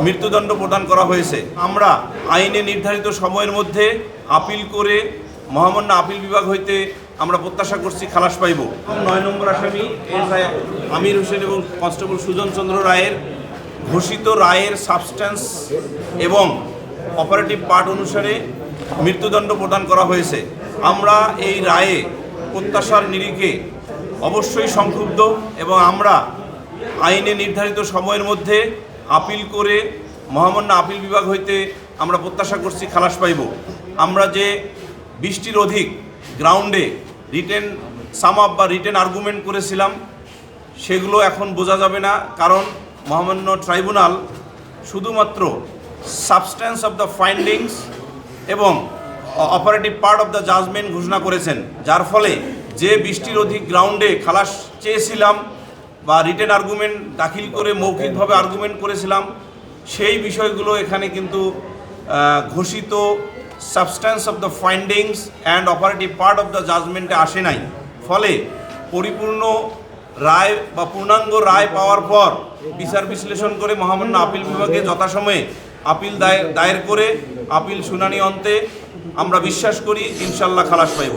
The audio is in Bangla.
মৃত্যুদণ্ড প্রদান করা হয়েছে। আমরা আইনে নির্ধারিত সময়ের মধ্যে আপিল করে মহামান্য আপিল বিভাগ হইতে আমরা প্রত্যাশা করছি খালাস পাইব। 9 নম্বর আসামি এসআই আমির হোসেন এবং কনস্টেবল সুজন চন্দ্র রায়ের ঘোষিত রায়ের সাবস্ট্যান্স এবং অপারেটিভ পার্ট অনুসারে মৃত্যুদণ্ড প্রদান করা হয়েছে। আমরা এই রায়ে প্রত্যাশার নিরিখে অবশ্যই সংক্ষুব্ধ এবং আমরা আইনে নির্ধারিত সময়ের মধ্যে আপিল করে মহামান্য আপিল বিভাগ হইতে আমরা প্রত্যাশা করছি খালাস পাইব। আমরা যে 20টির অধিক গ্রাউন্ডে রিটেন সাম আপ বা রিটেন আর্গুমেন্ট করেছিলাম সেগুলো এখন বোঝা যাবে না, কারণ মহামান্য ট্রাইব্যুনাল শুধুমাত্র সাবস্ট্যান্স অফ দ্য ফাইন্ডিংস এবং operative part of the judgment ঘোষণা করেছেন, যার ফলে যে 20টির অধিক গ্রাউন্ডে খালাস চেয়েছিলাম বা রিটেন আর্গুমেন্ট দাখিল করে মৌখিকভাবে আর্গুমেন্ট করেছিলাম সেই বিষয়গুলো এখানে কিন্তু ঘোষিত substance of the findings and operative part of the জাজমেন্টে আসে নাই। ফলে পরিপূর্ণ রায় বা পূর্ণাঙ্গ রায় পাওয়ার পর বিচার বিশ্লেষণ করে মহামান্য আপিল বিভাগে যথাসময়ে আপিল দায়ের করে আপিল শুনানি অন্তে আমরা বিশ্বাস করি ইনশাল্লাহ খালাস পাইব।